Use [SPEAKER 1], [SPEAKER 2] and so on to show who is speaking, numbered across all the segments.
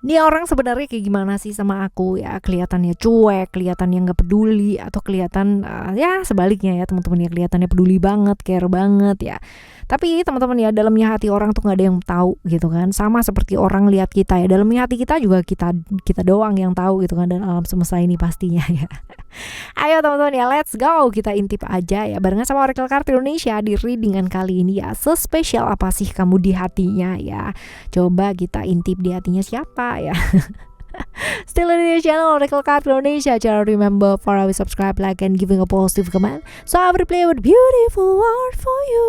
[SPEAKER 1] Nih orang sebenarnya kayak gimana sih sama aku ya, kelihatannya cuek, kelihatannya nggak peduli, atau kelihatan ya sebaliknya ya teman-teman, ya kelihatannya peduli banget, care banget ya. Tapi teman-teman ya, dalamnya hati orang tuh nggak ada yang tahu gitu kan. Sama seperti orang lihat kita ya, dalamnya hati kita juga kita kita doang yang tahu gitu kan, dan alam semesta ini pastinya ya. Ayo teman-teman ya, let's go, kita intip aja ya barengan sama Oracle Card Indonesia di readingan kali ini ya. Sespesial apa sih kamu di hatinya ya? Coba kita intip di hatinya siapa ya. Still in the channel Oracle Card Indonesia. Jangan remember for always subscribe, like, and giving a positive comment, so I will play with beautiful word for you.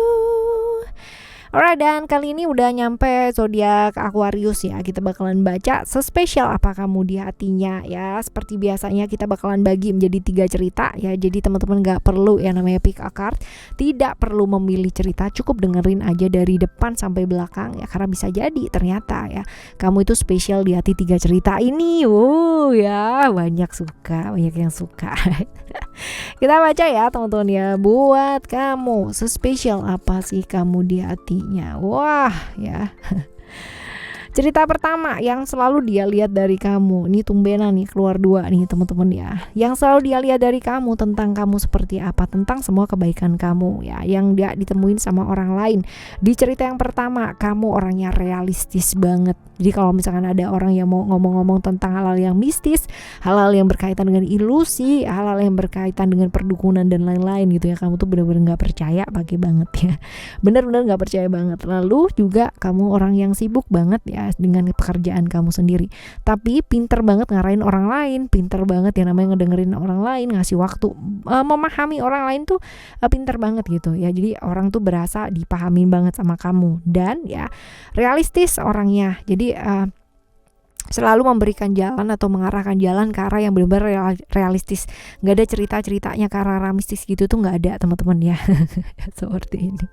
[SPEAKER 1] Alright, dan kali ini udah nyampe zodiak Aquarius ya. Kita bakalan baca sespesial apa kamu di hatinya ya. Seperti biasanya kita bakalan bagi menjadi 3 cerita ya. Jadi teman-teman gak perlu yang namanya pick a card, tidak perlu memilih cerita, cukup dengerin aja dari depan sampai belakang ya. Karena bisa jadi ternyata ya kamu itu spesial di hati 3 cerita ini. Ya, banyak yang suka. Kita baca ya teman-teman ya. Buat kamu, sespesial apa sih kamu di hatinya? Wah ya. Cerita pertama yang selalu dia lihat dari kamu, ini tumbenan nih keluar 2 nih teman-teman ya. Yang selalu dia lihat dari kamu tentang kamu seperti apa, tentang semua kebaikan kamu ya, yang dia ditemuin sama orang lain. Di cerita yang pertama, kamu orangnya realistis banget. Jadi kalau misalkan ada orang yang mau ngomong-ngomong tentang hal-hal yang mistis, hal-hal yang berkaitan dengan ilusi, hal-hal yang berkaitan dengan perdukunan dan lain-lain gitu ya, kamu tuh benar-benar nggak percaya, pakai banget ya. Benar-benar nggak percaya banget. Lalu juga kamu orang yang sibuk banget ya dengan pekerjaan kamu sendiri, tapi pinter banget ngarahin orang lain, pinter banget ya namanya ngedengerin orang lain, ngasih waktu, memahami orang lain tuh pinter banget gitu ya. Jadi orang tuh berasa dipahamin banget sama kamu, dan ya realistis orangnya. Jadi selalu memberikan jalan atau mengarahkan jalan ke arah yang benar-benar realistis. Nggak ada cerita-ceritanya ke arah mistis gitu tuh, nggak ada teman-teman ya. Seperti ini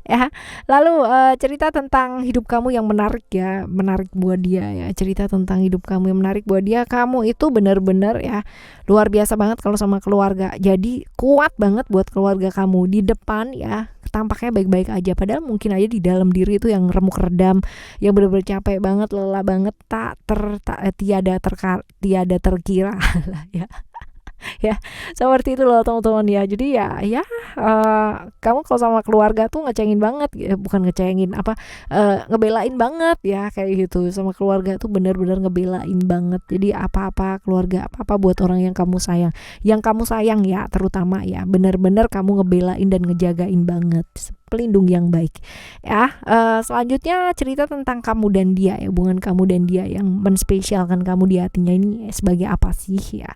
[SPEAKER 1] ya. Lalu cerita tentang hidup kamu yang menarik ya, menarik buat dia ya. Cerita tentang hidup kamu yang menarik buat dia. Kamu itu benar-benar ya luar biasa banget kalau sama keluarga. Jadi kuat banget buat keluarga kamu. Di depan ya tampaknya baik-baik aja, padahal mungkin aja di dalam diri itu yang remuk redam, yang benar-benar capek banget, lelah banget, tiada terkira lah ya. Ya seperti itu loh teman-teman ya. Jadi ya kamu kalau sama keluarga tuh ngecengin banget ya, bukan ngecengin ngebelain banget ya, kayak gitu. Sama keluarga tuh benar-benar ngebelain banget. Jadi apa-apa keluarga, apa-apa buat orang yang kamu sayang ya, terutama ya, benar-benar kamu ngebelain dan ngejagain banget, pelindung yang baik ya. Selanjutnya cerita tentang kamu dan dia ya, hubungan kamu dan dia yang menspesialkan kamu di hatinya ini sebagai apa sih ya,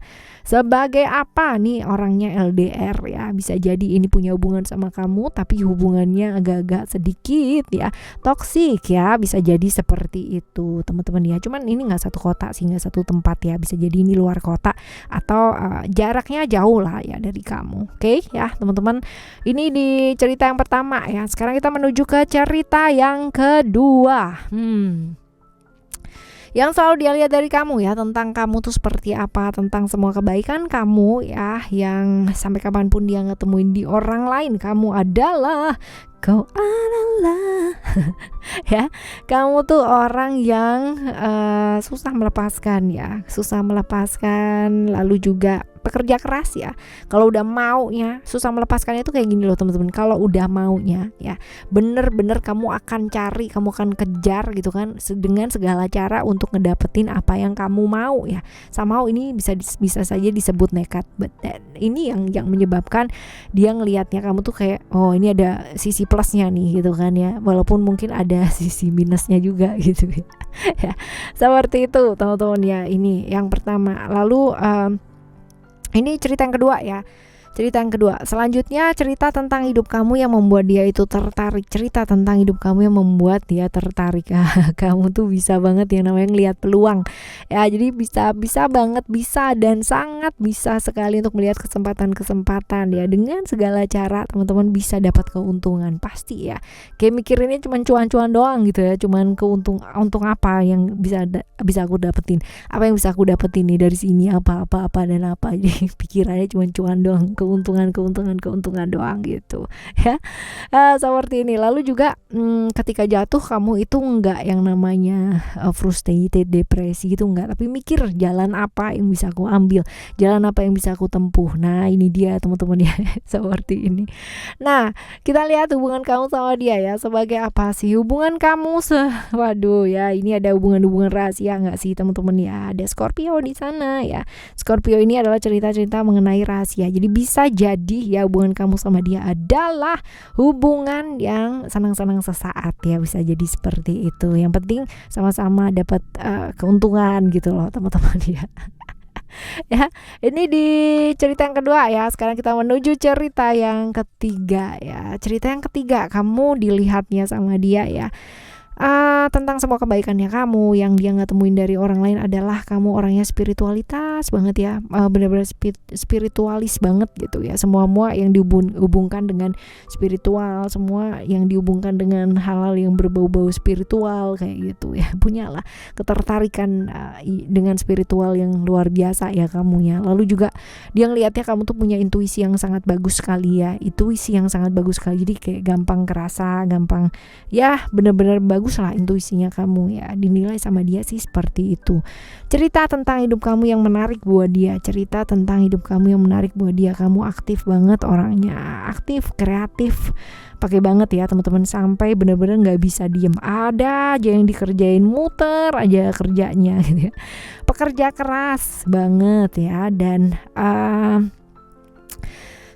[SPEAKER 1] sebagai apa nih orangnya LDR ya. Bisa jadi ini punya hubungan sama kamu tapi hubungannya agak-agak sedikit ya toksik ya, bisa jadi seperti itu teman-teman ya. Cuman ini nggak satu kota sih, nggak satu tempat ya, bisa jadi ini luar kota atau jaraknya jauh lah ya dari kamu. Oke ya teman-teman, ini di cerita yang pertama ya. Sekarang kita menuju ke cerita yang kedua. Yang selalu dia lihat dari kamu ya, tentang kamu tuh seperti apa, tentang semua kebaikan kamu ya, yang sampai kapanpun dia ngetemuin di orang lain, kamu adalah ya, kamu tuh orang yang susah melepaskan ya, lalu juga pekerja keras ya. Kalau udah maunya, susah melepaskannya itu kayak gini loh teman-teman. Kalau udah maunya ya, bener-bener kamu akan cari, kamu akan kejar gitu kan, dengan segala cara untuk ngedapetin apa yang kamu mau ya. Somehow ini bisa saja disebut nekat, but ini yang menyebabkan dia ngelihatnya kamu tuh kayak, oh ini ada sisi plusnya nih gitu kan ya, walaupun mungkin ada sisi minusnya juga gitu ya. Seperti itu teman-teman ya. Ini yang pertama. Lalu ini cerita yang kedua ya. Cerita yang kedua, selanjutnya cerita tentang hidup kamu yang membuat dia itu tertarik. Cerita tentang hidup kamu yang membuat dia tertarik. Kamu tuh bisa banget yang namanya ngelihat peluang ya. Jadi bisa banget, bisa dan sangat bisa sekali untuk melihat kesempatan ya. Dengan segala cara teman-teman bisa dapat keuntungan pasti ya. Kayak mikirinnya cuma cuan-cuan doang gitu ya. Cuman untung apa yang bisa aku dapetin, apa yang bisa aku dapetin nih dari sini, apa dan apa. Jadi pikirannya cuma cuan doang, keuntungan doang gitu ya. Seperti ini. Lalu juga ketika jatuh kamu itu enggak yang namanya frustrated, depresi gitu enggak, tapi mikir jalan apa yang bisa aku ambil, jalan apa yang bisa aku tempuh. Nah ini dia teman-teman ya. Seperti ini. Nah kita lihat hubungan kamu sama dia ya, sebagai apa sih hubungan kamu waduh ya, ini ada hubungan rahasia nggak sih teman-teman ya. Ada Scorpio di sana ya. Scorpio ini adalah cerita-cerita mengenai rahasia. Jadi bisa jadi ya hubungan kamu sama dia adalah hubungan yang senang-senang sesaat ya, bisa jadi seperti itu. Yang penting sama-sama dapat keuntungan gitu loh teman-teman ya. Ya, ini di cerita yang kedua ya. Sekarang kita menuju cerita yang ketiga ya. Cerita yang ketiga, kamu dilihatnya sama dia ya. Tentang semua kebaikannya kamu yang dia nggak temuin dari orang lain adalah kamu orangnya spiritualitas banget ya, benar-benar spiritualis banget gitu ya. Semua yang dihubungkan dengan spiritual, semua yang dihubungkan dengan hal-hal yang berbau-bau spiritual kayak gitu ya, punyalah ketertarikan dengan spiritual yang luar biasa ya kamunya. Lalu juga dia ngelihatnya kamu tuh punya intuisi yang sangat bagus sekali ya, intuisi yang sangat bagus sekali. Jadi kayak gampang kerasa, gampang ya, benar-benar bagus lah intuisinya kamu ya, dinilai sama dia sih seperti itu. Cerita tentang hidup kamu yang menarik buat dia, cerita tentang hidup kamu yang menarik buat dia. Kamu aktif banget orangnya, aktif, kreatif, pakai banget ya teman-teman, sampai benar-benar nggak bisa diem, ada aja yang dikerjain, muter aja kerjanya gitu ya. Pekerja keras banget ya, dan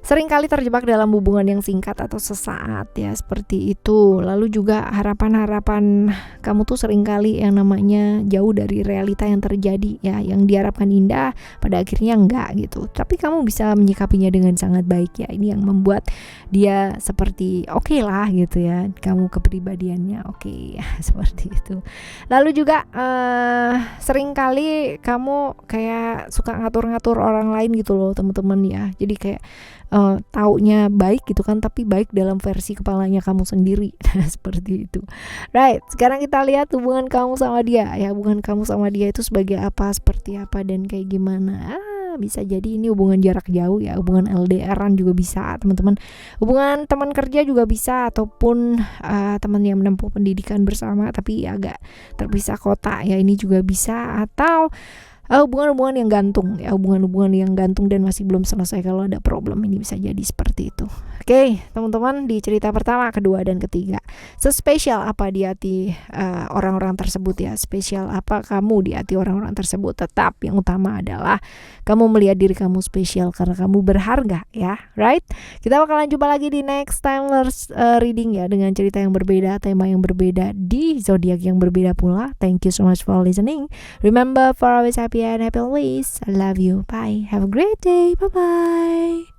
[SPEAKER 1] sering kali terjebak dalam hubungan yang singkat atau sesaat ya, seperti itu. Lalu juga harapan-harapan kamu tuh sering kali yang namanya jauh dari realita yang terjadi ya, yang diharapkan indah pada akhirnya enggak gitu. Tapi kamu bisa menyikapinya dengan sangat baik ya. Ini yang membuat dia seperti oke lah gitu ya, kamu kepribadiannya oke ya, seperti itu. Lalu juga sering kali kamu kayak suka ngatur-ngatur orang lain gitu loh teman-teman ya. Jadi kayak taunya baik gitu kan, tapi baik dalam versi kepalanya kamu sendiri. Seperti itu. Right, sekarang kita lihat hubungan kamu sama dia ya. Hubungan kamu sama dia itu sebagai apa, seperti apa, dan kayak gimana. Bisa jadi ini hubungan jarak jauh ya, hubungan LDR-an juga bisa teman-teman, hubungan teman kerja juga bisa, ataupun teman yang menempuh pendidikan bersama tapi agak terpisah kota ya, ini juga bisa. Atau hubungan-hubungan yang gantung ya, hubungan-hubungan yang gantung dan masih belum selesai kalau ada problem, ini bisa jadi seperti itu. Oke, teman-teman, di cerita pertama, kedua, dan ketiga, sespesial apa di hati orang-orang tersebut ya, spesial apa kamu di hati orang-orang tersebut. Tetap yang utama adalah kamu melihat diri kamu spesial karena kamu berharga ya, right? Kita bakalan jumpa lagi di next time reading ya, dengan cerita yang berbeda, tema yang berbeda, di zodiak yang berbeda pula. Thank you so much for listening. Remember, for always happy and happy always. I love you. Bye. Have a great day. Bye bye.